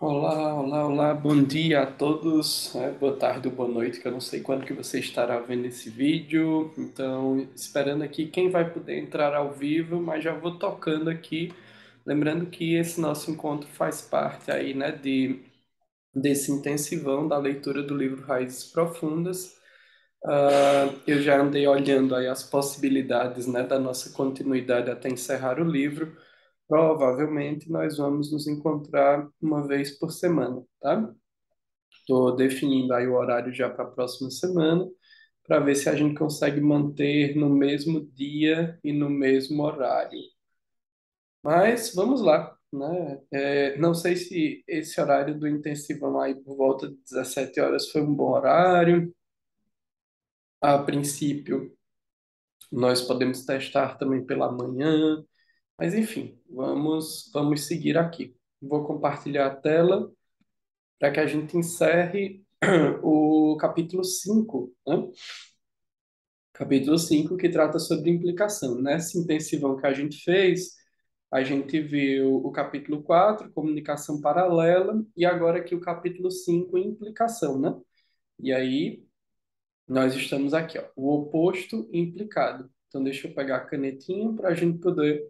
Olá, olá, olá, bom dia a todos, boa tarde ou boa noite, que eu não sei quando que você estará vendo esse vídeo, então esperando aqui quem vai poder entrar ao vivo, mas já vou tocando aqui, lembrando que esse nosso encontro faz parte aí, né, desse intensivão da leitura do livro Raízes Profundas. Eu já andei olhando aí as possibilidades, né, da nossa continuidade até encerrar o livro. Provavelmente nós vamos nos encontrar uma vez por semana, tá? Estou definindo aí o horário já para a próxima semana, para ver se a gente consegue manter no mesmo dia e no mesmo horário. Mas vamos lá, né? Não sei se esse horário do intensivão aí por volta de 17 horas foi um bom horário. A princípio, nós podemos testar também pela manhã, mas enfim, vamos seguir aqui. Vou compartilhar a tela para que a gente encerre o capítulo 5, né? Capítulo 5 que trata sobre implicação. Nessa intensivão que a gente fez, a gente viu o capítulo 4 comunicação paralela, e agora aqui o capítulo 5 implicação, né? E aí, nós estamos aqui, ó, o oposto implicado. Então, deixa eu pegar a canetinha para a gente poder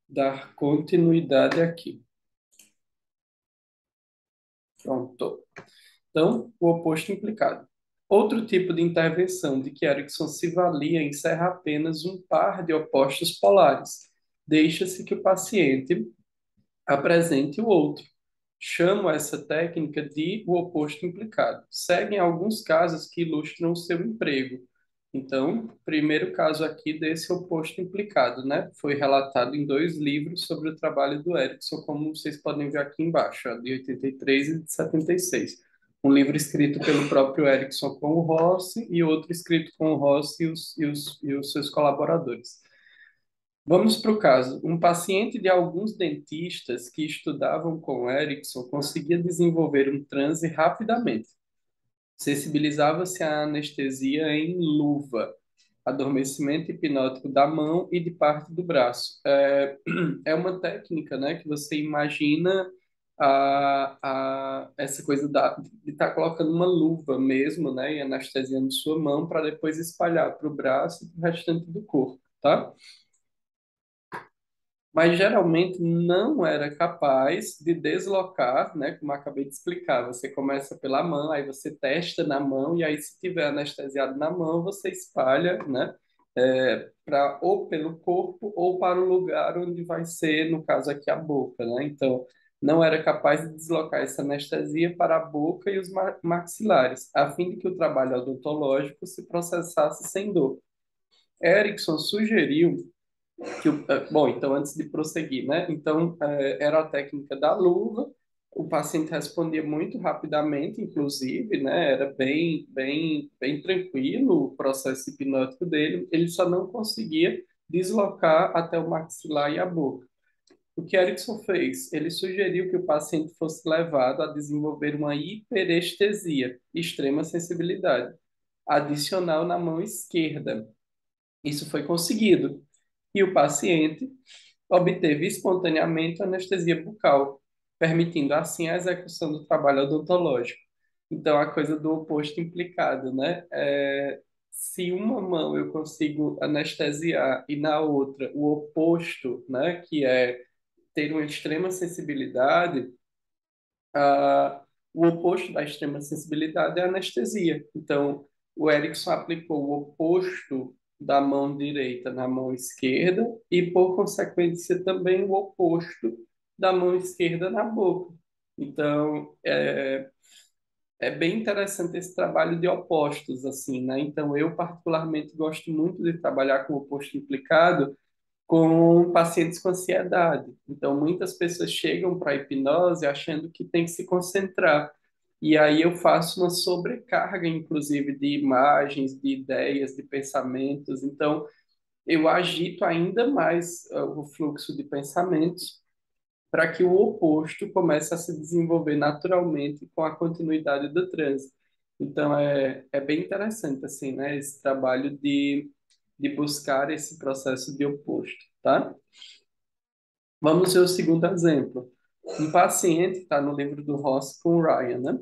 dar continuidade aqui. Pronto. Então, o oposto implicado. Outro tipo de intervenção de que Erickson se valia encerra apenas um par de opostos polares. Deixa-se que o paciente apresente o outro. Chamo essa técnica de o oposto implicado. Seguem alguns casos que ilustram o seu emprego. Então, primeiro caso aqui desse oposto implicado, né? Foi relatado em dois livros sobre o trabalho do Erickson, como vocês podem ver aqui embaixo, ó, de 83 e de 76. Um livro escrito pelo próprio Erickson com o Rossi e outro escrito com o Rossi e os seus colaboradores. Vamos para o caso. Um paciente de alguns dentistas que estudavam com Erickson conseguia desenvolver um transe rapidamente. Sensibilizava-se à anestesia em luva, adormecimento hipnótico da mão e de parte do braço. É uma técnica, né, que você imagina essa coisa de estar colocando uma luva mesmo, né, e anestesiando sua mão para depois espalhar para o braço e para o restante do corpo, tá? Mas geralmente não era capaz de deslocar, né? Como eu acabei de explicar, você começa pela mão, aí você testa na mão, e aí se tiver anestesiado na mão, você espalha, né? Ou pelo corpo ou para o lugar onde vai ser, no caso aqui, a boca, né? Então, não era capaz de deslocar essa anestesia para a boca e os maxilares, a fim de que o trabalho odontológico se processasse sem dor. Erickson sugeriu bom, então antes de prosseguir, né? Então, era a técnica da luva, o paciente respondia muito rapidamente, inclusive, né? Era bem tranquilo o processo hipnótico dele, ele só não conseguia deslocar até o maxilar e a boca. O que Erickson fez? Ele sugeriu que o paciente fosse levado a desenvolver uma hiperestesia, extrema sensibilidade, adicional na mão esquerda. Isso foi conseguido. E o paciente obteve espontaneamente anestesia bucal, permitindo assim a execução do trabalho odontológico. Então, a coisa do oposto implicado, né? Se uma mão eu consigo anestesiar e na outra o oposto, né, que é ter uma extrema sensibilidade, o oposto da extrema sensibilidade é a anestesia. Então, o Erickson aplicou o oposto da mão direita na mão esquerda e, por consequência, também o oposto da mão esquerda na boca. Então, é bem interessante esse trabalho de opostos, assim, né? Então, eu particularmente gosto muito de trabalhar com o oposto implicado, com pacientes com ansiedade. Então, muitas pessoas chegam para a hipnose achando que tem que se concentrar. E aí eu faço uma sobrecarga, inclusive, de imagens, de ideias, de pensamentos. Então, eu agito ainda mais o fluxo de pensamentos para que o oposto comece a se desenvolver naturalmente com a continuidade do trânsito. Então, é bem interessante, assim, né, esse trabalho de buscar esse processo de oposto, tá? Vamos ver o segundo exemplo. Um paciente, está no livro do Ross com o Ryan, né?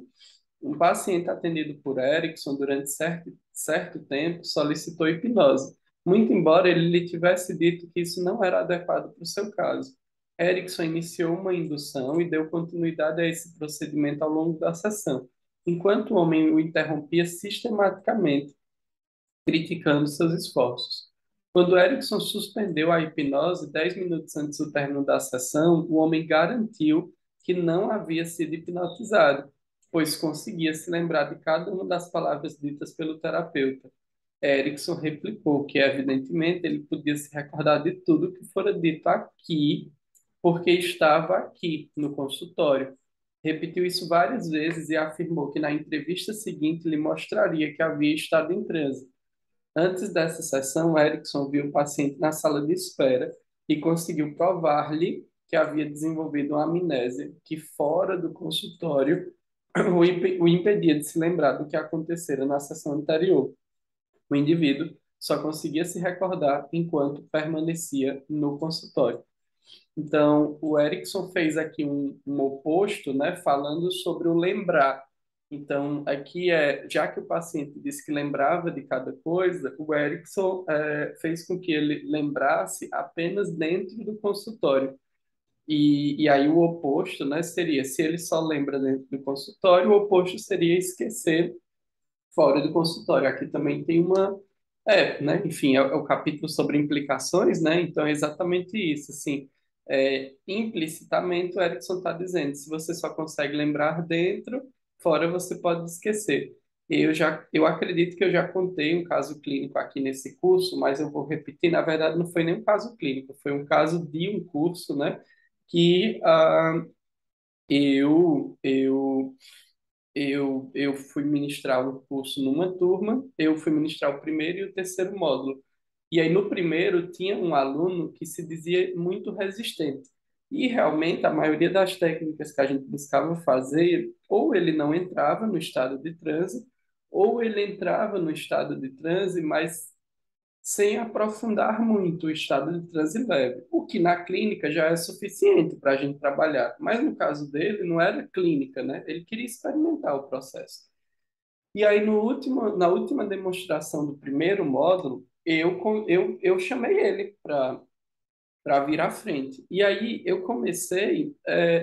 Um paciente atendido por Erickson durante certo tempo solicitou hipnose, muito embora ele lhe tivesse dito que isso não era adequado para o seu caso. Erickson iniciou uma indução e deu continuidade a esse procedimento ao longo da sessão, enquanto o homem o interrompia sistematicamente, criticando seus esforços. Quando Erickson suspendeu a hipnose 10 minutos antes do término da sessão, o homem garantiu que não havia sido hipnotizado, pois conseguia se lembrar de cada uma das palavras ditas pelo terapeuta. Erickson replicou que, evidentemente, ele podia se recordar de tudo que fora dito aqui, porque estava aqui, no consultório. Repetiu isso várias vezes e afirmou que na entrevista seguinte lhe mostraria que havia estado em transe. Antes dessa sessão, Erickson viu o paciente na sala de espera e conseguiu provar-lhe que havia desenvolvido uma amnésia que, fora do consultório, o impedia de se lembrar do que acontecera na sessão anterior. O indivíduo só conseguia se recordar enquanto permanecia no consultório. Então, o Erickson fez aqui um oposto, né, falando sobre o lembrar. Então, aqui já que o paciente disse que lembrava de cada coisa, o Erickson fez com que ele lembrasse apenas dentro do consultório. E aí o oposto, né, seria, se ele só lembra dentro do consultório, o oposto seria esquecer fora do consultório. Aqui também tem né, enfim, é o capítulo sobre implicações, né, então é exatamente isso, assim, implicitamente o Erickson está dizendo, se você só consegue lembrar dentro, fora você pode esquecer. Eu acredito que eu já contei um caso clínico aqui nesse curso, mas eu vou repetir, na verdade não foi nem um caso clínico, foi um caso de um curso, né, que eu eu fui ministrar um curso numa turma, eu fui ministrar o primeiro e o terceiro módulo. E aí no primeiro tinha um aluno que se dizia muito resistente. E realmente a maioria das técnicas que a gente buscava fazer, ou ele não entrava no estado de transe, ou ele entrava no estado de transe, mas sem aprofundar muito o estado de transe leve, o que na clínica já é suficiente para a gente trabalhar. Mas no caso dele, não era clínica, né? Ele queria experimentar o processo. E aí, na última demonstração do primeiro módulo, eu chamei ele para vir à frente. E aí eu comecei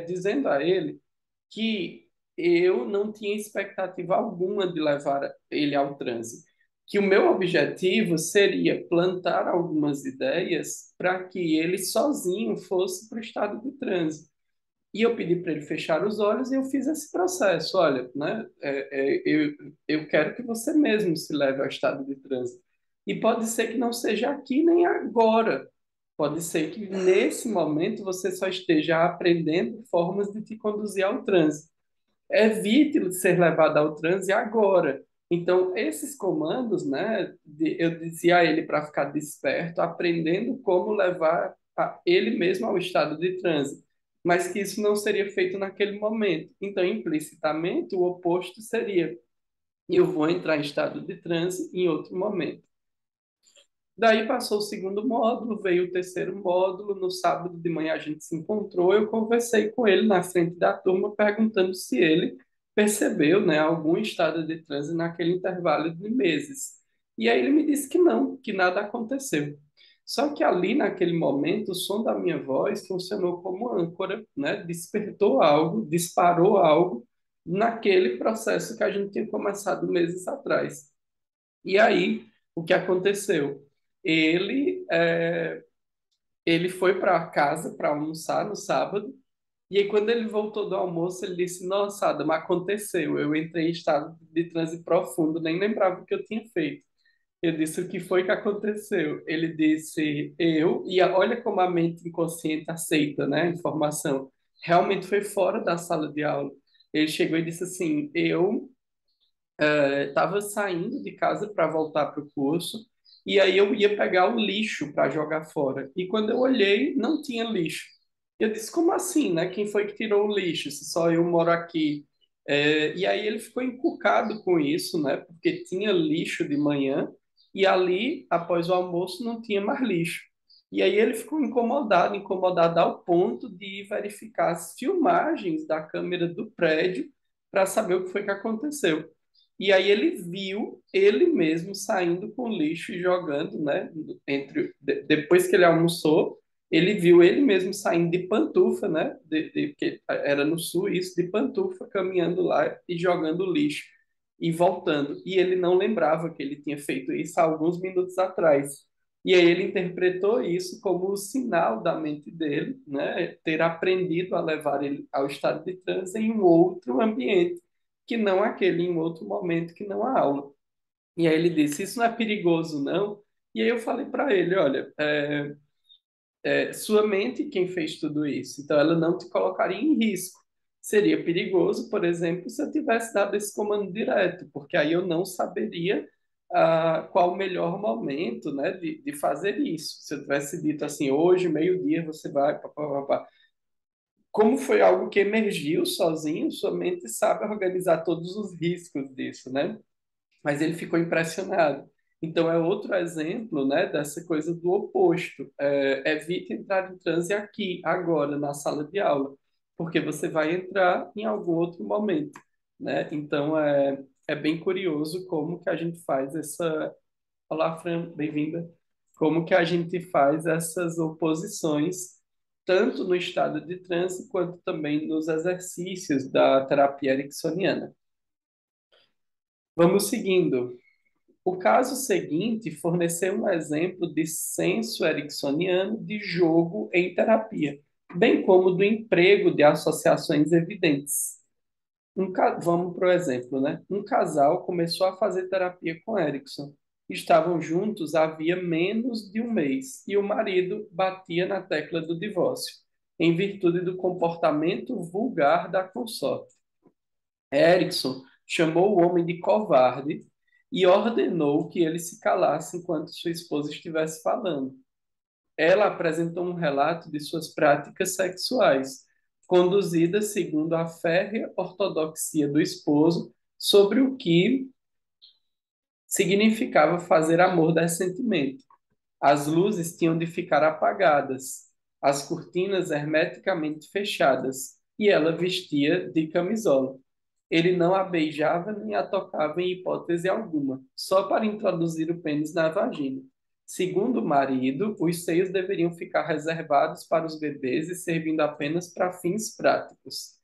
dizendo a ele que eu não tinha expectativa alguma de levar ele ao transe, que o meu objetivo seria plantar algumas ideias para que ele sozinho fosse para o estado de transe. E eu pedi para ele fechar os olhos e eu fiz esse processo. Olha, né, eu quero que você mesmo se leve ao estado de transe. E pode ser que não seja aqui nem agora. Pode ser que nesse momento você só esteja aprendendo formas de te conduzir ao transe. Evite ser levado ao transe agora. Então, esses comandos, né, eu dizia a ele para ficar desperto, aprendendo como levar ele mesmo ao estado de transe, mas que isso não seria feito naquele momento. Então, implicitamente, o oposto seria: eu vou entrar em estado de transe em outro momento. Daí passou o segundo módulo, veio o terceiro módulo. No sábado de manhã a gente se encontrou. Eu conversei com ele na frente da turma, perguntando se ele percebeu, né, algum estado de transe naquele intervalo de meses. E aí ele me disse que não, que nada aconteceu. Só que ali naquele momento o som da minha voz funcionou como âncora, né? Despertou algo, disparou algo naquele processo que a gente tinha começado meses atrás. E aí, o que aconteceu? Ele, é, ele foi para casa para almoçar no sábado, e aí quando ele voltou do almoço, ele disse: Nossa, Adam, aconteceu. Eu entrei em estado de transe profundo, nem lembrava o que eu tinha feito. Eu disse: O que foi que aconteceu? Ele disse: olha como a mente inconsciente aceita, né, a informação. Realmente foi fora da sala de aula. Ele chegou e disse assim: Eu estava saindo de casa para voltar para o curso, e aí eu ia pegar o lixo para jogar fora. E quando eu olhei, não tinha lixo. Eu disse, como assim, né? Quem foi que tirou o lixo? Se só eu moro aqui. E aí ele ficou encucado com isso, né? Porque tinha lixo de manhã, e ali, após o almoço, não tinha mais lixo. E aí ele ficou incomodado, incomodado ao ponto de ir verificar as filmagens da câmera do prédio para saber o que foi que aconteceu. E aí ele viu ele mesmo saindo com lixo e jogando, né? Depois que ele almoçou, ele viu ele mesmo saindo de pantufa, né? Que era no sul isso, de pantufa, caminhando lá e jogando lixo e voltando. E ele não lembrava que ele tinha feito isso há alguns minutos atrás. E aí ele interpretou isso como o sinal da mente dele, né? Ter aprendido a levar ele ao estado de transe em um outro ambiente, que não aquele, em um outro momento, que não a aula. E aí ele disse, isso não é perigoso, não? E aí eu falei para ele, olha, sua mente quem fez tudo isso, então ela não te colocaria em risco. Seria perigoso, por exemplo, se eu tivesse dado esse comando direto, porque aí eu não saberia qual o melhor momento, né, de fazer isso. Se eu tivesse dito assim, hoje, meio-dia, você vai, pá, pá, pá, pá. Como foi algo que emergiu sozinho, sua mente sabe organizar todos os riscos disso, né? Mas ele ficou impressionado. Então, é outro exemplo, né, dessa coisa do oposto. Evite entrar em transe aqui, agora, na sala de aula, porque você vai entrar em algum outro momento, né? Então, é bem curioso como que a gente faz essa... Olá, Fran, bem-vinda. Como que a gente faz essas oposições, tanto no estado de transe, quanto também nos exercícios da terapia ericksoniana. Vamos seguindo. O caso seguinte forneceu um exemplo de senso ericksoniano de jogo em terapia, bem como do emprego de associações evidentes. Vamos para o exemplo, né? Um casal começou a fazer terapia com Erickson. Estavam juntos havia menos de um mês e o marido batia na tecla do divórcio, em virtude do comportamento vulgar da consorte. Erickson chamou o homem de covarde e ordenou que ele se calasse enquanto sua esposa estivesse falando. Ela apresentou um relato de suas práticas sexuais, conduzidas segundo a férrea ortodoxia do esposo sobre o que significava fazer amor decentemente. As luzes tinham de ficar apagadas, as cortinas hermeticamente fechadas, e ela vestia de camisola. Ele não a beijava nem a tocava em hipótese alguma, só para introduzir o pênis na vagina. Segundo o marido, os seios deveriam ficar reservados para os bebês e servindo apenas para fins práticos.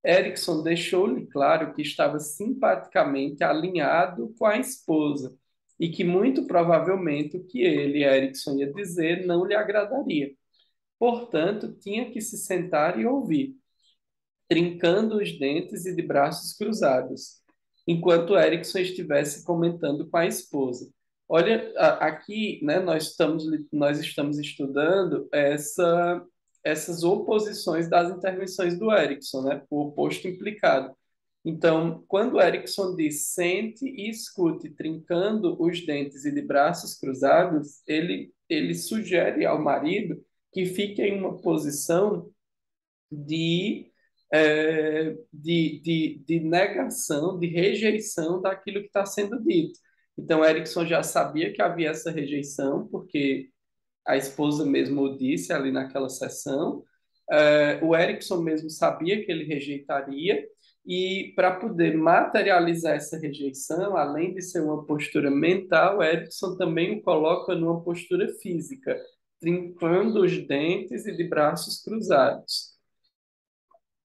Erickson deixou-lhe claro que estava simpaticamente alinhado com a esposa e que muito provavelmente o que ele, Erickson, ia dizer não lhe agradaria. Portanto, tinha que se sentar e ouvir, trincando os dentes e de braços cruzados, enquanto Erickson estivesse comentando com a esposa. Olha, aqui, né, nós estamos estudando essas oposições das intervenções do Erickson, né, o oposto implicado. Então, quando o Erickson diz sente e escute, trincando os dentes e de braços cruzados, ele sugere ao marido que fique em uma posição de, de negação, de rejeição daquilo que está sendo dito. Então, Erickson já sabia que havia essa rejeição, porque a esposa mesmo o disse ali naquela sessão. O Erickson mesmo sabia que ele rejeitaria, e para poder materializar essa rejeição, além de ser uma postura mental, Erickson também o coloca numa postura física, trincando os dentes e de braços cruzados.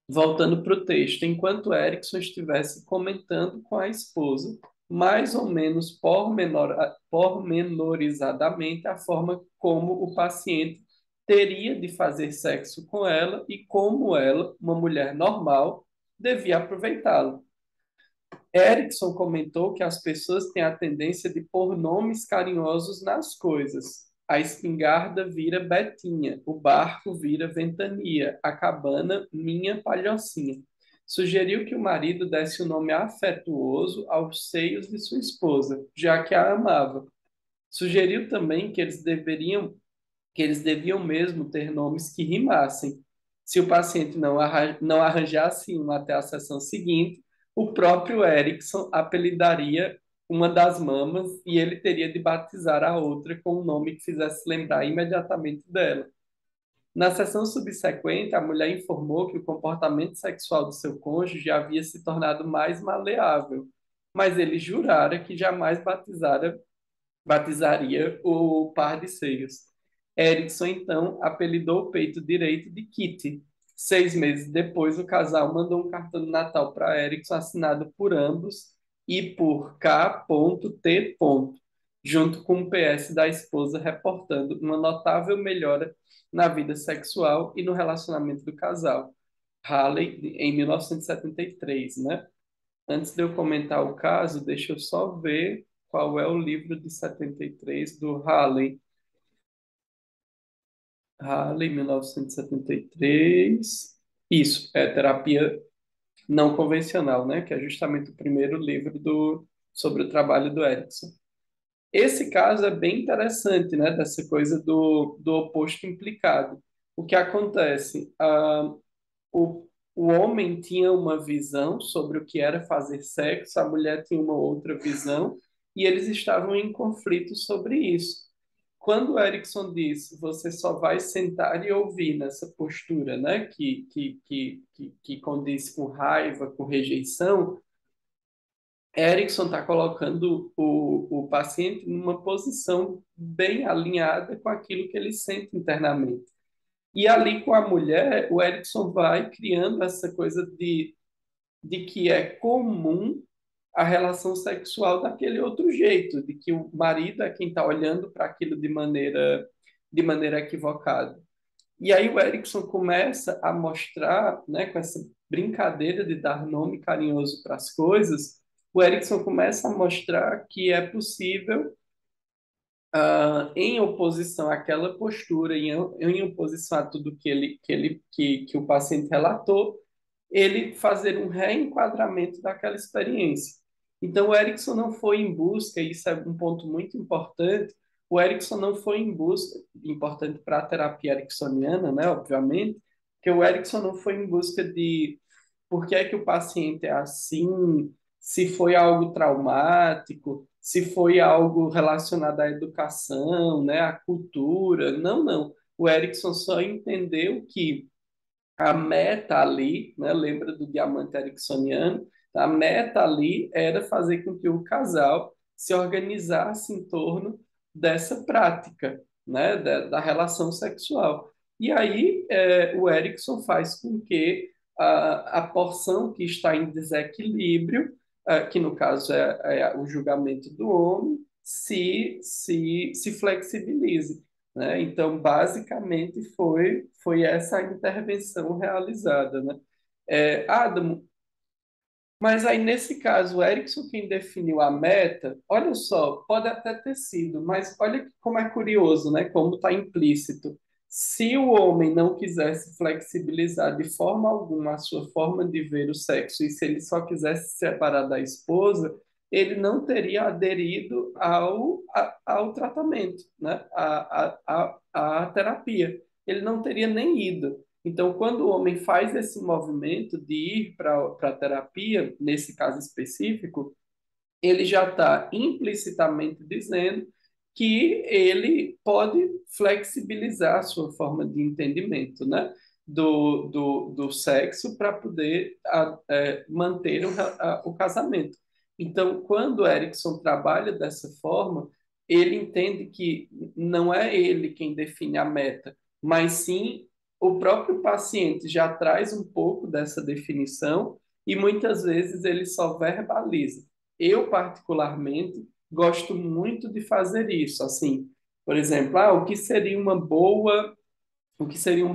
Voltando para o texto, enquanto Erickson estivesse comentando com a esposa, mais ou menos pormenorizadamente, a forma como o paciente teria de fazer sexo com ela e como ela, uma mulher normal, devia aproveitá-lo. Erickson comentou que as pessoas têm a tendência de pôr nomes carinhosos nas coisas. A espingarda vira Betinha, o barco vira Ventania, a cabana Minha Palhocinha. Sugeriu que o marido desse o nome afetuoso aos seios de sua esposa, já que a amava. Sugeriu também que eles deviam mesmo ter nomes que rimassem. Se o paciente não arranjasse um até a sessão seguinte, o próprio Erickson apelidaria uma das mamas e ele teria de batizar a outra com um nome que fizesse lembrar imediatamente dela. Na sessão subsequente, a mulher informou que o comportamento sexual do seu cônjuge havia se tornado mais maleável, mas ele jurara que jamais batizaria o par de seios. Erickson, então, apelidou o peito direito de Kitty. 6 meses depois, o casal mandou um cartão de Natal para Erickson, assinado por ambos e por K.T. junto com um PS da esposa reportando uma notável melhora na vida sexual e no relacionamento do casal. Halley, em 1973, né? Antes de eu comentar o caso, deixa eu só ver qual é o livro de 73 do Halley. Halley, 1973. Isso, é Terapia Não Convencional, né? Que é justamente o primeiro livro sobre o trabalho do Erickson. Esse caso é bem interessante, né? Dessa coisa do oposto implicado. O que acontece? O homem tinha uma visão sobre o que era fazer sexo, a mulher tinha uma outra visão, e eles estavam em conflito sobre isso. Quando o Erickson disse, você só vai sentar e ouvir nessa postura, né, que condiz com raiva, com rejeição, Erickson está colocando o paciente numa posição bem alinhada com aquilo que ele sente internamente. E ali com a mulher, o Erickson vai criando essa coisa de que é comum a relação sexual daquele outro jeito, de que o marido é quem está olhando para aquilo de maneira equivocada. E aí o Erickson começa a mostrar, né, com essa brincadeira de dar nome carinhoso para as coisas, o Erickson começa a mostrar que é possível, em oposição àquela postura, em oposição a tudo que o paciente relatou, ele fazer um reenquadramento daquela experiência. Então, o Erickson não foi em busca, e isso é um ponto muito importante, o Erickson não foi em busca, importante para a terapia ericksoniana, né, obviamente, que o Erickson não foi em busca de por que é que o paciente é assim, se foi algo traumático, se foi algo relacionado à educação, né, à cultura. Não, não. O Erickson só entendeu que a meta ali, né, lembra do diamante ericksoniano? A meta ali era fazer com que o casal se organizasse em torno dessa prática, né, da relação sexual. E aí o Erickson faz com que a porção que está em desequilíbrio, que no caso é o julgamento do homem, se flexibilize, né? Então, basicamente, foi essa a intervenção realizada, né? Adamo, mas aí, nesse caso, o Erickson quem definiu a meta, olha só, pode até ter sido, mas olha como é curioso, né? Como está implícito. Se o homem não quisesse flexibilizar de forma alguma a sua forma de ver o sexo, e se ele só quisesse se separar da esposa, ele não teria aderido ao tratamento, né? À terapia. Ele não teria nem ido. Então, quando o homem faz esse movimento de ir para a terapia, nesse caso específico, ele já está implicitamente dizendo que ele pode flexibilizar a sua forma de entendimento, né? Do sexo para poder manter o casamento. Então, quando o Erickson trabalha dessa forma, ele entende que não é ele quem define a meta, mas sim o próprio paciente já traz um pouco dessa definição e muitas vezes ele só verbaliza. Eu, particularmente, gosto muito de fazer isso. Assim, por exemplo, o que seria um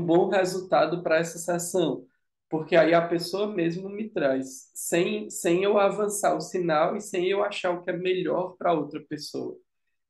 bom resultado para essa sessão? Porque aí a pessoa mesmo me traz, sem eu avançar o sinal e sem eu achar o que é melhor para outra pessoa.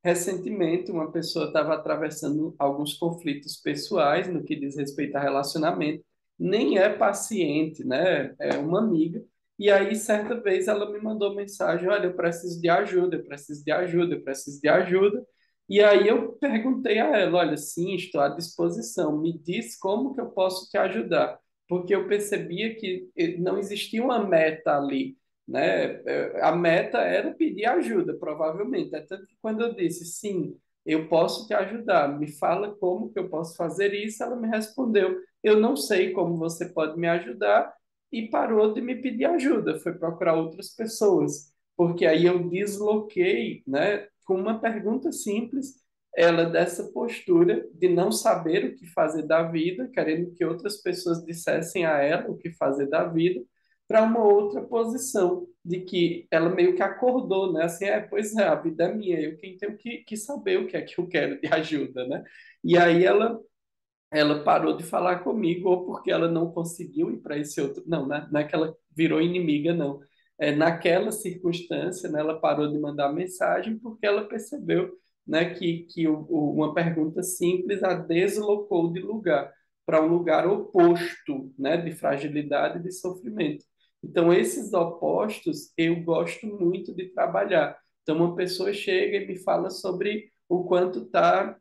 Recentemente, uma pessoa estava atravessando alguns conflitos pessoais no que diz respeito a relacionamento, nem é paciente, né? É uma amiga. E aí, certa vez, ela me mandou mensagem: Olha, eu preciso de ajuda, eu preciso de ajuda, eu preciso de ajuda. E aí eu perguntei a ela: Olha, sim, estou à disposição, me diz como que eu posso te ajudar. Porque eu percebia que não existia uma meta ali, né? A meta era pedir ajuda, provavelmente. É tanto que quando eu disse, sim, eu posso te ajudar, me fala como que eu posso fazer isso, ela me respondeu, eu não sei como você pode me ajudar, e parou de me pedir ajuda, foi procurar outras pessoas, porque aí eu desloquei, né, com uma pergunta simples, ela dessa postura de não saber o que fazer da vida, querendo que outras pessoas dissessem a ela o que fazer da vida, para uma outra posição, de que ela meio que acordou, né? Assim, pois é, a vida é minha, eu quem tenho que saber o que é que eu quero de ajuda, né? E aí ela parou de falar comigo, ou porque ela não conseguiu ir para esse outro. Não, né? Não é que ela virou inimiga, não. Naquela circunstância, né, ela parou de mandar mensagem porque ela percebeu, né, que uma pergunta simples a deslocou de lugar para um lugar oposto, né, de fragilidade e de sofrimento. Então, esses opostos eu gosto muito de trabalhar. Então, uma pessoa chega e me fala sobre o quanto está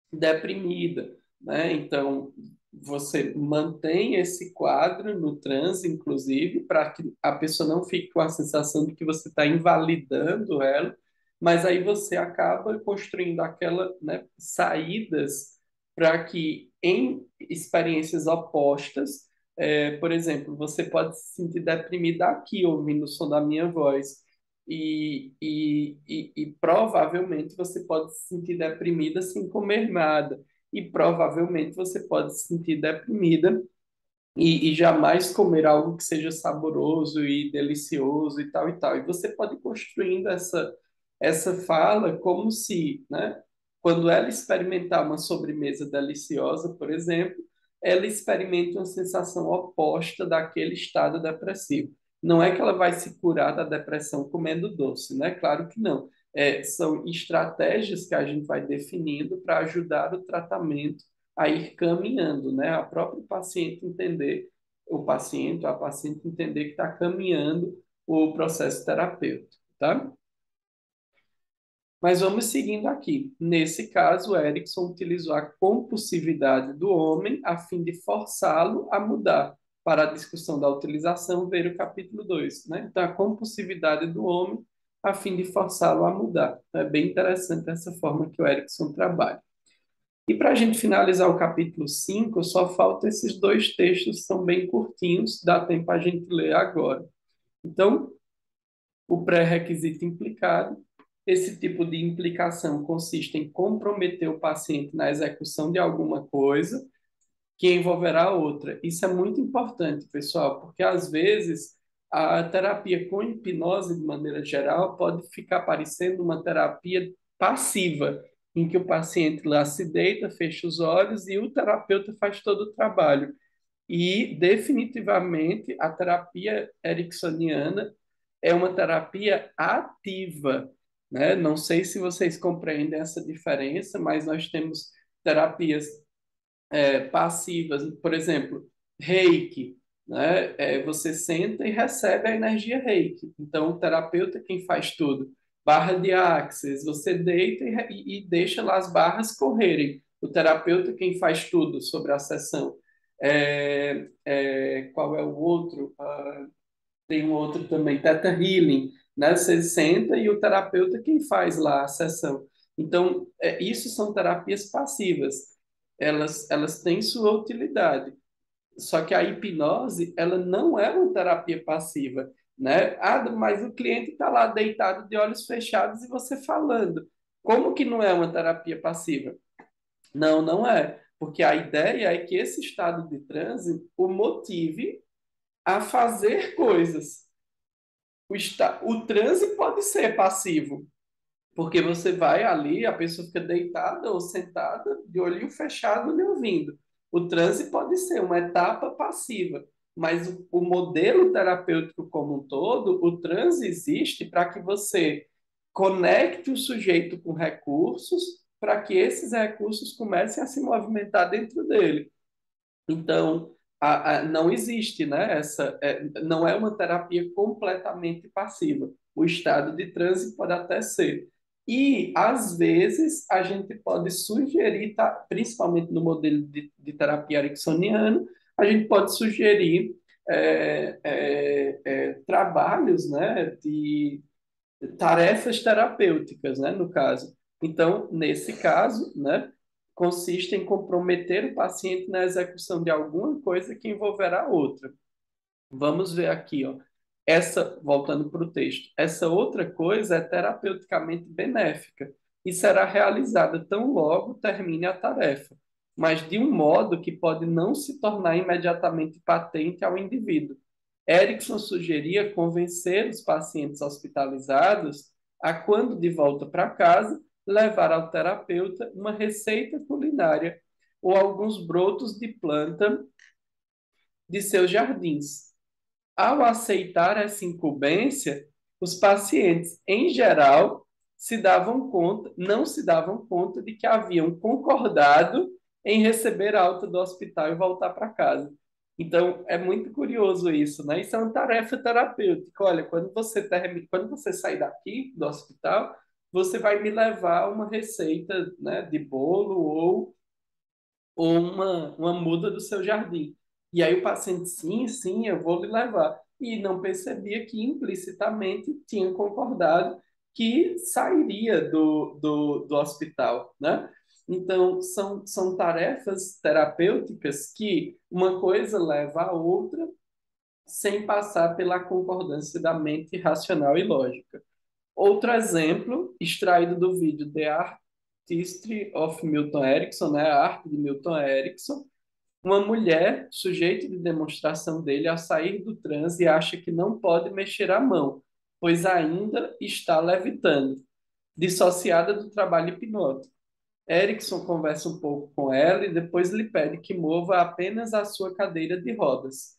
deprimida, né? Então, você mantém esse quadro no transe, inclusive, para que a pessoa não fique com a sensação de que você está invalidando ela, mas aí você acaba construindo aquela, né, saídas para que em experiências opostas, por exemplo, você pode se sentir deprimida aqui ouvindo o som da minha voz, e provavelmente você pode se sentir deprimida sem comer nada. E provavelmente você pode se sentir deprimida e jamais comer algo que seja saboroso e delicioso e tal e tal. E você pode ir construindo essa fala como se, né, quando ela experimentar uma sobremesa deliciosa, por exemplo, ela experimenta uma sensação oposta daquele estado depressivo. Não é que ela vai se curar da depressão comendo doce, né? Claro que não. São estratégias que a gente vai definindo para ajudar o tratamento a ir caminhando, né? A própria paciente entender, o paciente, a paciente entender que está caminhando o processo terapêutico, tá? Mas vamos seguindo aqui. Nesse caso, Erickson utilizou a compulsividade do homem a fim de forçá-lo a mudar. Para a discussão da utilização, ver o capítulo 2, né? Então, a compulsividade do homem a fim de forçá-lo a mudar. É bem interessante essa forma que o Erickson trabalha. E para a gente finalizar o capítulo 5, só faltam esses dois textos que são bem curtinhos, dá tempo a gente ler agora. Então, o pré-requisito implicado. Esse tipo de implicação consiste em comprometer o paciente na execução de alguma coisa que envolverá outra. Isso é muito importante, pessoal, porque às vezes a terapia com hipnose, de maneira geral, pode ficar parecendo uma terapia passiva, em que o paciente lá se deita, fecha os olhos e o terapeuta faz todo o trabalho. E, definitivamente, a terapia ericksoniana é uma terapia ativa, né? Não sei se vocês compreendem essa diferença, mas nós temos terapias passivas, por exemplo, Reiki, né? Você senta e recebe a energia Reiki. Então, o terapeuta é quem faz tudo. Barra de Axis, você deita e deixa lá as barras correrem. O terapeuta é quem faz tudo sobre a sessão. Qual é o outro? Tem um outro também, Theta Healing, né? Você senta e o terapeuta é quem faz lá a sessão. Então, isso são terapias passivas. Elas têm sua utilidade. Só que a hipnose, ela não é uma terapia passiva, né? Mas o cliente está lá deitado de olhos fechados e você falando. Como que não é uma terapia passiva? Não, não é. Porque a ideia é que esse estado de transe o motive a fazer coisas. O transe pode ser passivo, porque você vai ali, a pessoa fica deitada ou sentada, de olhinho fechado, lhe ouvindo. O transe pode ser uma etapa passiva, mas o modelo terapêutico como um todo, o transe existe para que você conecte o sujeito com recursos, para que esses recursos comecem a se movimentar dentro dele. Então, não existe, né? Não é uma terapia completamente passiva. O estado de transe pode até ser. E, às vezes, a gente pode sugerir, tá, principalmente no modelo de terapia ericksoniano, a gente pode sugerir trabalhos, né, de tarefas terapêuticas, né, no caso. Então, nesse caso, né, consiste em comprometer o paciente na execução de alguma coisa que envolverá outra. Vamos ver aqui, ó. Essa, voltando para o texto, essa outra coisa é terapeuticamente benéfica e será realizada tão logo termine a tarefa, mas de um modo que pode não se tornar imediatamente patente ao indivíduo. Erickson sugeria convencer os pacientes hospitalizados a, quando de volta para casa, levar ao terapeuta uma receita culinária ou alguns brotos de planta de seus jardins. Ao aceitar essa incumbência, os pacientes, em geral, não se davam conta de que haviam concordado em receber alta do hospital e voltar para casa. Então, é muito curioso isso, né? Isso é uma tarefa terapêutica. Olha, quando você sair daqui do hospital, você vai me levar uma receita, né, de bolo ou uma muda do seu jardim. E aí o paciente, sim, sim, eu vou lhe levar. E não percebia que implicitamente tinha concordado que sairia do hospital, né? Então, são tarefas terapêuticas que uma coisa leva a outra sem passar pela concordância da mente racional e lógica. Outro exemplo, extraído do vídeo The Artistry of Milton Erickson, né? A arte de Milton Erickson, uma mulher, sujeito de demonstração dele, ao sair do transe, acha que não pode mexer a mão, pois ainda está levitando, dissociada do trabalho hipnótico. Erickson conversa um pouco com ela e depois lhe pede que mova apenas a sua cadeira de rodas.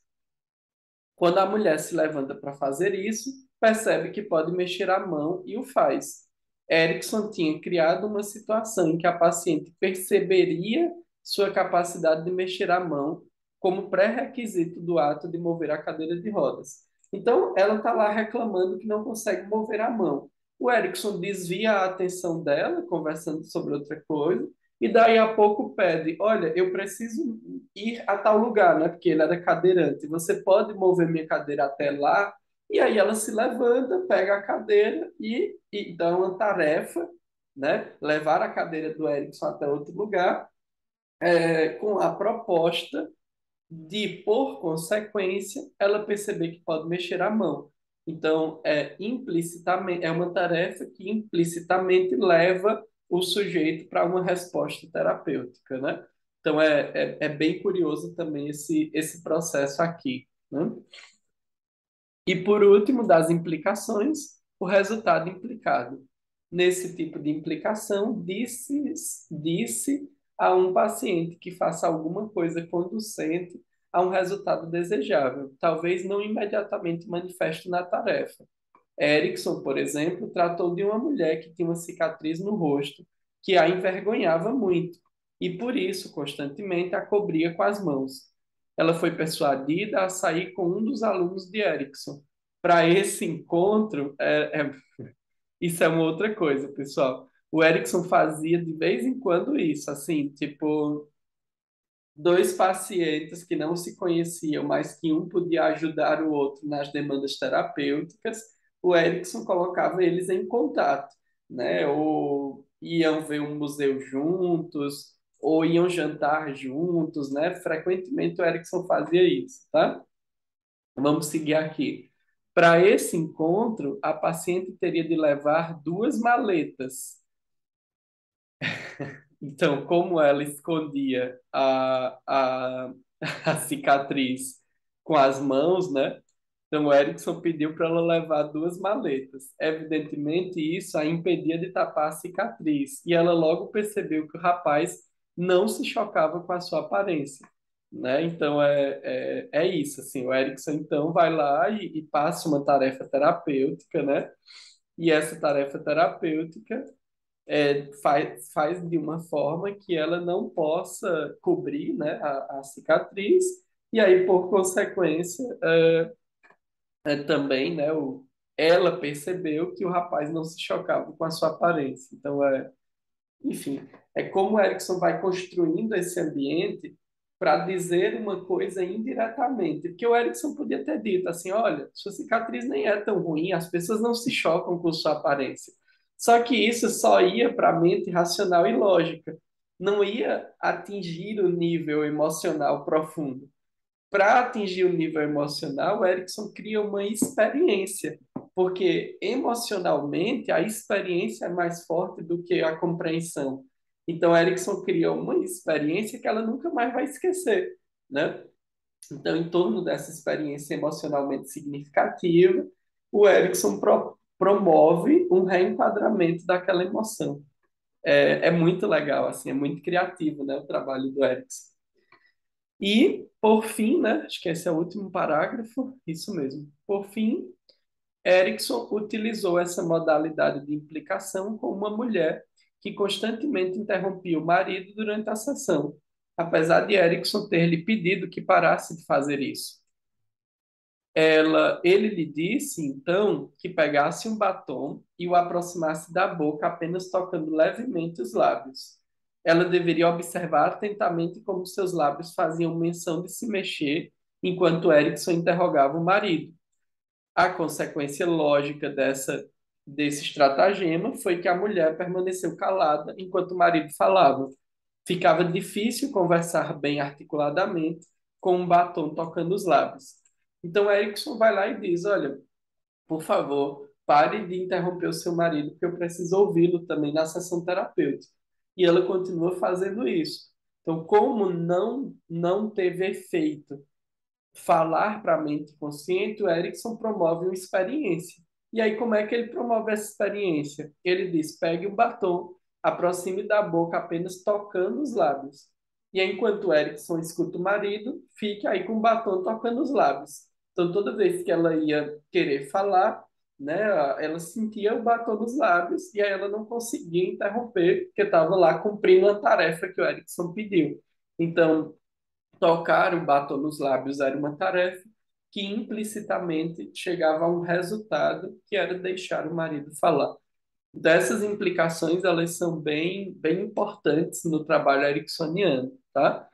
Quando a mulher se levanta para fazer isso, percebe que pode mexer a mão e o faz. Erickson tinha criado uma situação em que a paciente perceberia sua capacidade de mexer a mão como pré-requisito do ato de mover a cadeira de rodas. Então, ela está lá reclamando que não consegue mover a mão. O Erickson desvia a atenção dela, conversando sobre outra coisa, e daí a pouco pede: Olha, eu preciso ir a tal lugar, né? Porque ele era cadeirante. Você pode mover minha cadeira até lá? E aí ela se levanta, pega a cadeira e dá uma tarefa, né? Levar a cadeira do Erickson até outro lugar, com a proposta de, por consequência, ela perceber que pode mexer a mão. Então, implicitamente, é uma tarefa que implicitamente leva o sujeito para uma resposta terapêutica, né? Então, é bem curioso também esse processo aqui, né? E por último, das implicações, o resultado implicado. Nesse tipo de implicação, disse a um paciente que faça alguma coisa conducente a um resultado desejável, talvez não imediatamente manifesto na tarefa. Erickson, por exemplo, tratou de uma mulher que tinha uma cicatriz no rosto que a envergonhava muito e por isso constantemente a cobria com as mãos. Ela foi persuadida a sair com um dos alunos de Erickson. Para esse encontro, isso é uma outra coisa, pessoal. O Erickson fazia de vez em quando isso, assim, tipo, dois pacientes que não se conheciam, mas que um podia ajudar o outro nas demandas terapêuticas, o Erickson colocava eles em contato, né? Ou iam ver um museu juntos, ou iam jantar juntos, né? Frequentemente o Erickson fazia isso, tá? Vamos seguir aqui. Para esse encontro, a paciente teria de levar duas maletas. Então, como ela escondia a cicatriz com as mãos, né? Então, o Erickson pediu para ela levar duas maletas. Evidentemente, isso a impedia de tapar a cicatriz. E ela logo percebeu que o rapaz não se chocava com a sua aparência, né? Então, é isso, assim. O Erickson, então, vai lá e passa uma tarefa terapêutica, né? E essa tarefa terapêutica faz de uma forma que ela não possa cobrir, né, a cicatriz, e aí, por consequência, também, né, ela percebeu que o rapaz não se chocava com a sua aparência. Então, enfim, é como o Erickson vai construindo esse ambiente para dizer uma coisa indiretamente, porque o Erickson podia ter dito assim, olha, sua cicatriz nem é tão ruim, as pessoas não se chocam com sua aparência. Só que isso só ia para a mente racional e lógica, não ia atingir o nível emocional profundo. Para atingir o nível emocional, o Erickson cria uma experiência, porque emocionalmente a experiência é mais forte do que a compreensão. Então, Erickson cria uma experiência que ela nunca mais vai esquecer, né? Então, em torno dessa experiência emocionalmente significativa, o Erickson promove um reenquadramento daquela emoção. É muito legal, assim, é muito criativo, né, o trabalho do Erickson. E, por fim, né, acho que esse é o último parágrafo, isso mesmo. Por fim, Erickson utilizou essa modalidade de implicação com uma mulher que constantemente interrompia o marido durante a sessão, apesar de Erickson ter lhe pedido que parasse de fazer isso. Ele lhe disse, então, que pegasse um batom e o aproximasse da boca apenas tocando levemente os lábios. Ela deveria observar atentamente como seus lábios faziam menção de se mexer enquanto Erickson interrogava o marido. A consequência lógica desse estratagema foi que a mulher permaneceu calada enquanto o marido falava. Ficava difícil conversar bem articuladamente com um batom tocando os lábios. Então, Erickson vai lá e diz: olha, por favor, pare de interromper o seu marido, porque eu preciso ouvi-lo também na sessão terapêutica. E ela continua fazendo isso. Então, como não teve efeito falar para a mente consciente, o Erickson promove uma experiência. E aí, como é que ele promove essa experiência? Ele diz: pegue um batom, aproxime da boca apenas tocando os lábios. E aí, enquanto o Erickson escuta o marido, fique aí com o batom tocando os lábios. Então, toda vez que ela ia querer falar, né, ela sentia o batom nos lábios e aí ela não conseguia interromper, porque estava lá cumprindo a tarefa que o Erickson pediu. Então, tocar o batom nos lábios era uma tarefa que implicitamente chegava a um resultado que era deixar o marido falar. Dessas implicações, elas são bem importantes no trabalho ericksoniano, tá?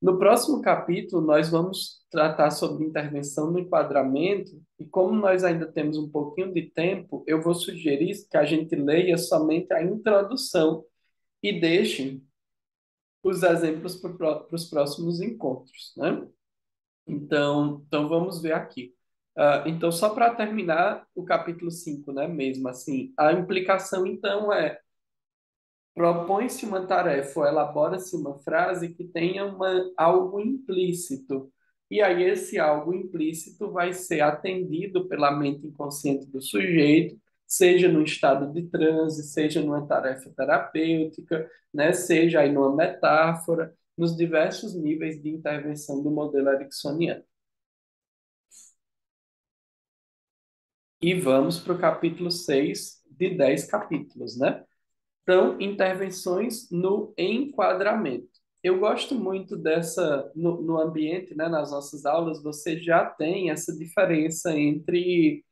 No próximo capítulo, nós vamos tratar sobre intervenção no enquadramento, e como nós ainda temos um pouquinho de tempo, eu vou sugerir que a gente leia somente a introdução e deixe os exemplos para os próximos encontros, né? Então vamos ver aqui. Então, só para terminar o capítulo 5, né, mesmo assim, a implicação, então, propõe-se uma tarefa ou elabora-se uma frase que tenha algo implícito. E aí esse algo implícito vai ser atendido pela mente inconsciente do sujeito, seja no estado de transe, seja numa tarefa terapêutica, né, seja aí numa metáfora, nos diversos níveis de intervenção do modelo ericksoniano. E vamos para o capítulo 6 de 10 capítulos, né? Então, intervenções no enquadramento. Eu gosto muito no ambiente, né, nas nossas aulas, você já tem essa diferença entre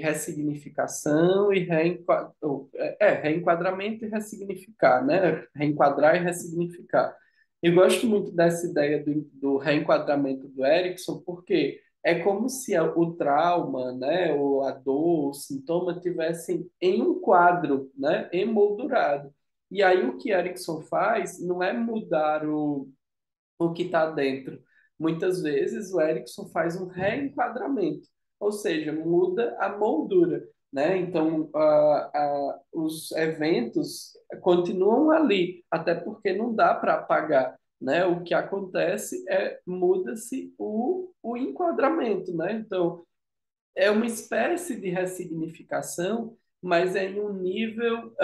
ressignificação e reenquadramento e ressignificar, né? Reenquadrar e ressignificar. Eu gosto muito dessa ideia do reenquadramento do Erickson, porque é como se o trauma, né, ou a dor, o sintoma tivessem em um quadro, né, emoldurado. E aí o que Erickson faz não é mudar o que está dentro. Muitas vezes o Erickson faz um reenquadramento, ou seja, muda a moldura, né? Então, os eventos continuam ali, até porque não dá para apagar, né? O que acontece é muda-se o enquadramento, né? Então, é uma espécie de ressignificação, mas em um nível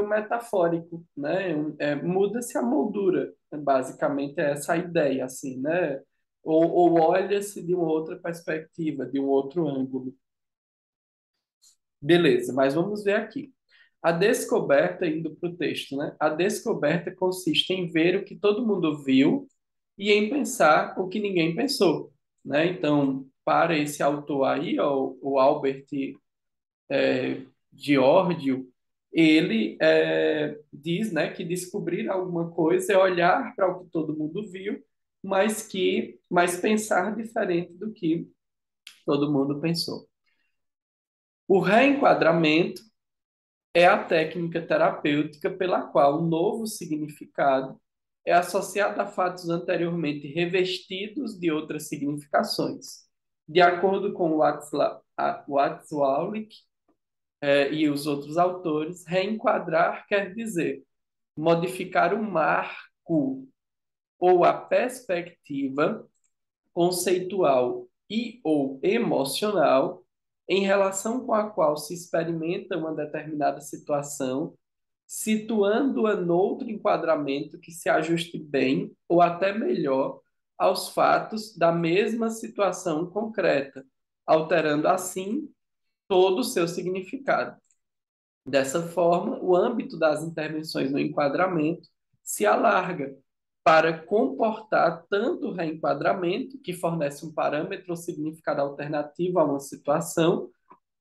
metafórico, né? Muda-se a moldura, basicamente é essa a ideia, assim, né? Ou olha-se de uma outra perspectiva, de um outro ângulo. Beleza, mas vamos ver aqui. A descoberta, indo para o texto, né? A descoberta consiste em ver o que todo mundo viu e em pensar o que ninguém pensou, né? Então, para esse autor aí, ó, o Albert Giorgio, ele diz, né, que descobrir alguma coisa é olhar para o que todo mundo viu, mas pensar diferente do que todo mundo pensou. O reenquadramento é a técnica terapêutica pela qual o novo significado é associado a fatos anteriormente revestidos de outras significações. De acordo com Watzlawick e os outros autores, reenquadrar quer dizer modificar o marco ou a perspectiva conceitual e ou emocional em relação com a qual se experimenta uma determinada situação, situando-a noutro enquadramento que se ajuste bem ou até melhor aos fatos da mesma situação concreta, alterando assim todo o seu significado. Dessa forma, o âmbito das intervenções no enquadramento se alarga para comportar tanto o reenquadramento, que fornece um parâmetro ou significado alternativo a uma situação,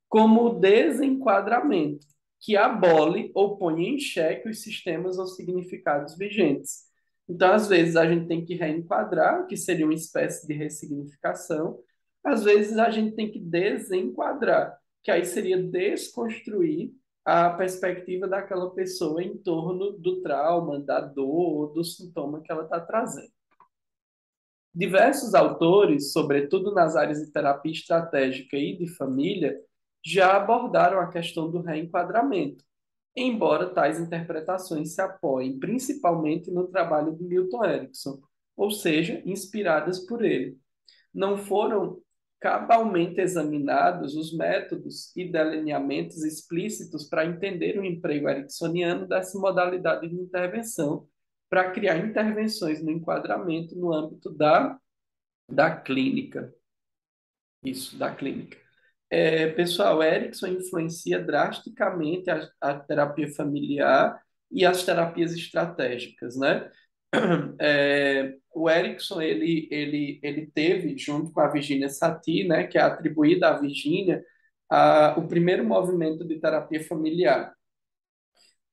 como o desenquadramento, que abole ou põe em xeque os sistemas ou significados vigentes. Então, às vezes, a gente tem que reenquadrar, que seria uma espécie de ressignificação, às vezes, a gente tem que desenquadrar, que aí seria desconstruir a perspectiva daquela pessoa em torno do trauma, da dor ou do sintoma que ela está trazendo. Diversos autores, sobretudo nas áreas de terapia estratégica e de família, já abordaram a questão do reenquadramento, embora tais interpretações se apoiem principalmente no trabalho de Milton Erickson, ou seja, inspiradas por ele. Não foram cabalmente examinados os métodos e delineamentos explícitos para entender o emprego ericksoniano dessa modalidade de intervenção, para criar intervenções no enquadramento no âmbito da clínica. Isso, da clínica. Pessoal, Erickson influencia drasticamente a terapia familiar e as terapias estratégicas, né? O Erickson, ele teve, junto com a Virginia Satir, né, que é atribuída à Virginia, o primeiro movimento de terapia familiar.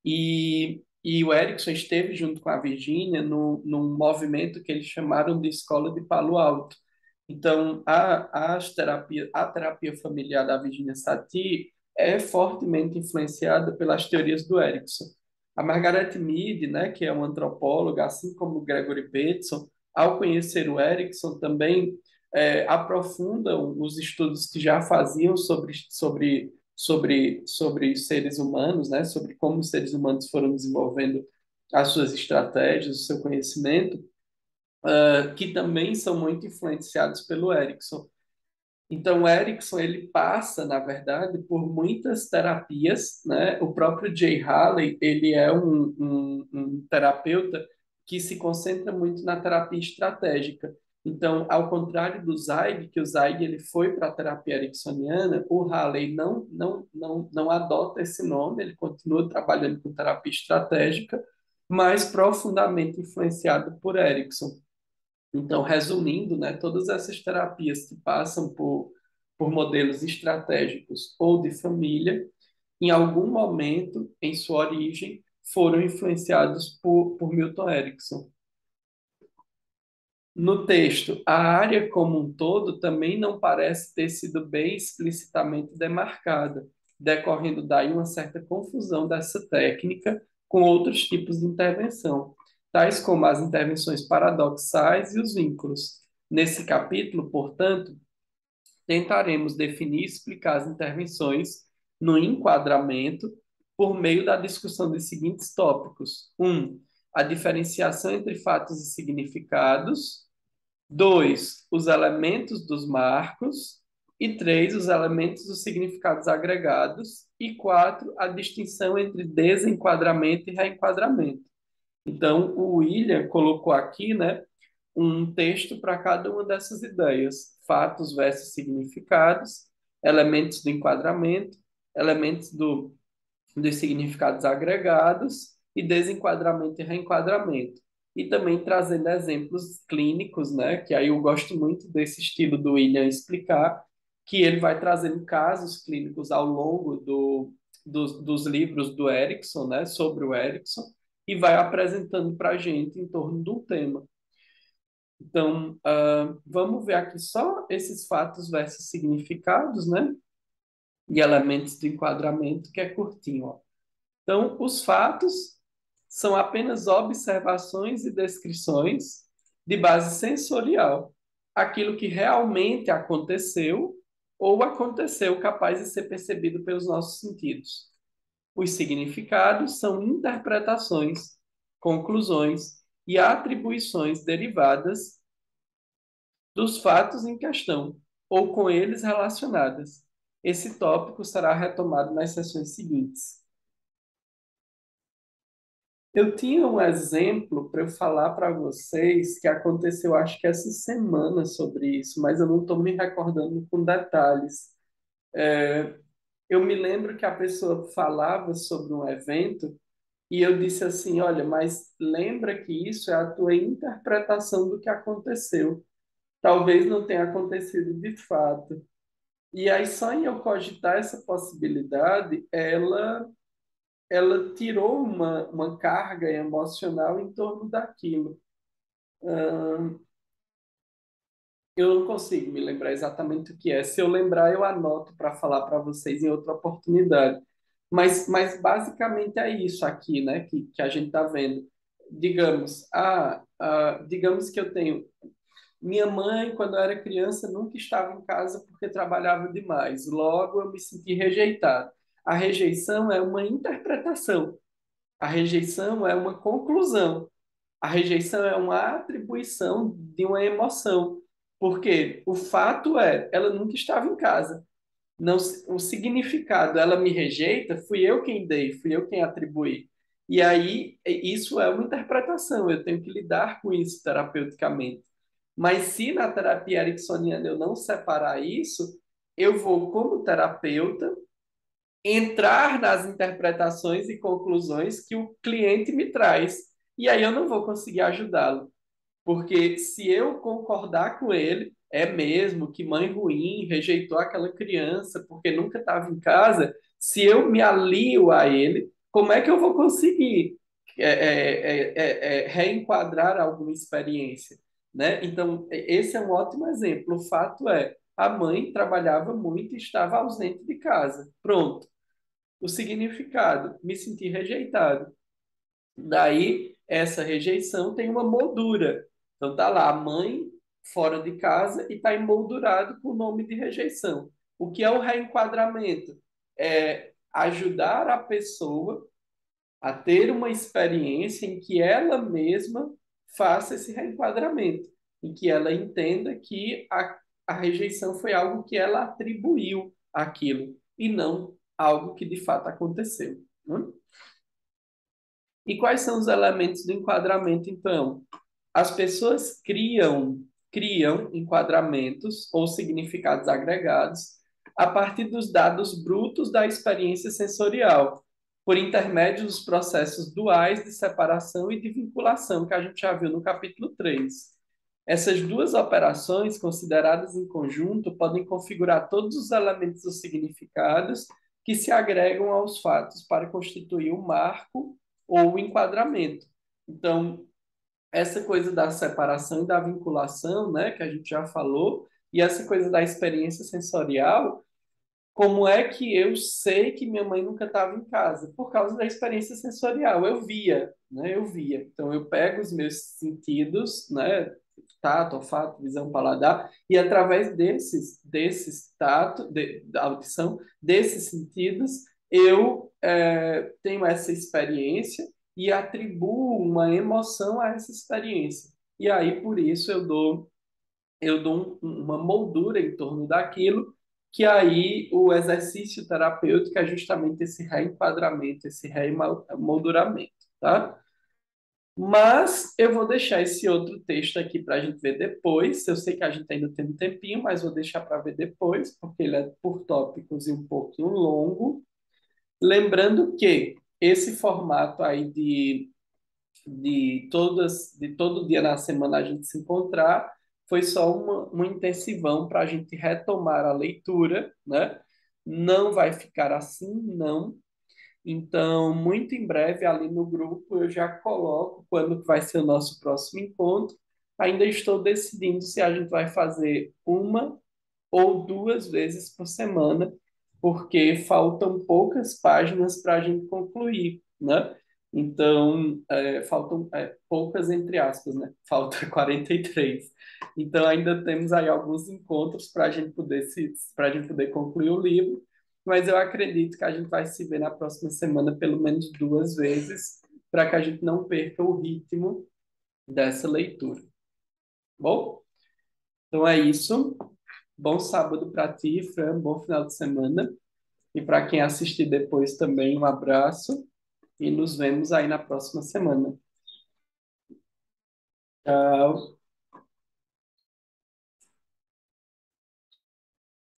E o Erickson esteve junto com a Virginia num movimento que eles chamaram de Escola de Palo Alto. Então, a terapia familiar da Virginia Satir é fortemente influenciada pelas teorias do Erickson. A Margaret Mead, né, que é uma antropóloga, assim como o Gregory Bateson, ao conhecer o Erickson, também aprofundam os estudos que já faziam sobre seres humanos, né, sobre como os seres humanos foram desenvolvendo as suas estratégias, o seu conhecimento, que também são muito influenciados pelo Erickson. Então, o Erickson, ele passa, na verdade, por muitas terapias, né? O próprio Jay Haley, ele é um terapeuta que se concentra muito na terapia estratégica. Então, ao contrário do Zweig, que o Zweig ele foi para a terapia ericksoniana, o Haley não adota esse nome, ele continua trabalhando com terapia estratégica, mas profundamente influenciado por Erickson. Então, resumindo, né, todas essas terapias que passam por modelos estratégicos ou de família, em algum momento, em sua origem, foram influenciados por Milton Erickson. No texto, a área como um todo também não parece ter sido bem explicitamente demarcada, decorrendo daí uma certa confusão dessa técnica com outros tipos de intervenção, tais como as intervenções paradoxais e os vínculos. Nesse capítulo, portanto, tentaremos definir e explicar as intervenções no enquadramento por meio da discussão dos seguintes tópicos: 1. A diferenciação entre fatos e significados. 2, os elementos dos marcos. E 3, os elementos dos significados agregados. E 4, a distinção entre desenquadramento e reenquadramento. Então, o William colocou aqui, né, um texto para cada uma dessas ideias: fatos versus significados, elementos do enquadramento, elementos dos significados agregados e desenquadramento e reenquadramento. E também trazendo exemplos clínicos, né? Que aí eu gosto muito desse estilo do William explicar, que ele vai trazendo casos clínicos ao longo dos livros do Erickson, né, sobre o Erickson, e vai apresentando para a gente em torno do tema. Então, vamos ver aqui só esses fatos versus significados, né, e elementos de enquadramento, que é curtinho, ó. Então, os fatos são apenas observações e descrições de base sensorial, aquilo que realmente aconteceu ou aconteceu capaz de ser percebido pelos nossos sentidos. Os significados são interpretações, conclusões e atribuições derivadas dos fatos em questão ou com eles relacionadas. Esse tópico será retomado nas sessões seguintes. Eu tinha um exemplo para eu falar para vocês que aconteceu, acho que essa semana sobre isso, mas eu não estou me recordando com detalhes. Eu me lembro que a pessoa falava sobre um evento e eu disse assim: olha, mas lembra que isso é a tua interpretação do que aconteceu. Talvez não tenha acontecido de fato. E aí, só em eu cogitar essa possibilidade, ela tirou uma carga emocional em torno daquilo. Eu não consigo me lembrar exatamente o que é. Se eu lembrar, eu anoto para falar para vocês em outra oportunidade. Mas basicamente é isso aqui, né, que a gente está vendo. Digamos que eu tenho. Minha mãe, quando eu era criança, nunca estava em casa porque trabalhava demais. Logo, eu me senti rejeitado. A rejeição é uma interpretação. A rejeição é uma conclusão. A rejeição é uma atribuição de uma emoção. Porque o fato é, ela nunca estava em casa. Não, o significado, ela me rejeita, fui eu quem dei, fui eu quem atribuí. E aí, isso é uma interpretação, eu tenho que lidar com isso terapeuticamente. Mas se na terapia ericksoniana eu não separar isso, eu vou, como terapeuta, entrar nas interpretações e conclusões que o cliente me traz. E aí eu não vou conseguir ajudá-lo. Porque se eu concordar com ele, é mesmo que mãe ruim rejeitou aquela criança porque nunca estava em casa, se eu me alio a ele, como é que eu vou conseguir reenquadrar alguma experiência? Né? Então, esse é um ótimo exemplo. O fato é, a mãe trabalhava muito e estava ausente de casa. Pronto. O significado, me senti rejeitado. Daí, essa rejeição tem uma moldura. Então, tá lá, a mãe fora de casa e está emoldurado com o nome de rejeição. O que é o reenquadramento? É ajudar a pessoa a ter uma experiência em que ela mesma faça esse reenquadramento, em que ela entenda que a rejeição foi algo que ela atribuiu àquilo e não algo que de fato aconteceu. Né? E quais são os elementos do enquadramento, então? As pessoas criam enquadramentos ou significados agregados a partir dos dados brutos da experiência sensorial, por intermédio dos processos duais de separação e de vinculação, que a gente já viu no capítulo 3. Essas duas operações, consideradas em conjunto, podem configurar todos os elementos dos significados que se agregam aos fatos para constituir o marco ou o enquadramento. Então, essa coisa da separação e da vinculação, né, que a gente já falou, e essa coisa da experiência sensorial, como é que eu sei que minha mãe nunca estava em casa? Por causa da experiência sensorial. Eu via, né? Eu via. Então, eu pego os meus sentidos, né? Tato, olfato, visão, paladar, e através desses da audição, desses sentidos, eu tenho essa experiência e atribuo uma emoção a essa experiência. E aí, por isso, eu dou uma moldura em torno daquilo, que aí o exercício terapêutico é justamente esse reenquadramento, esse remolduramento, tá? Mas eu vou deixar esse outro texto aqui para a gente ver depois. Eu sei que a gente ainda tem um tempinho, mas vou deixar para ver depois, porque ele é por tópicos e um pouquinho longo. Lembrando que esse formato aí de todo dia na semana a gente se encontrar, foi só uma intensivão para a gente retomar a leitura, né? Não vai ficar assim, não. Então, muito em breve, ali no grupo, eu já coloco quando vai ser o nosso próximo encontro. Ainda estou decidindo se a gente vai fazer uma ou duas vezes por semana, porque faltam poucas páginas para a gente concluir, né? Então, faltam poucas entre aspas, né? Falta 43. Então, ainda temos aí alguns encontros para a gente poder para a gente poder concluir o livro, mas eu acredito que a gente vai se ver na próxima semana pelo menos duas vezes, para que a gente não perca o ritmo dessa leitura. Bom, então é isso. Bom sábado para ti, Fran. Bom final de semana. E para quem assistir depois também, um abraço. E nos vemos aí na próxima semana. Tchau.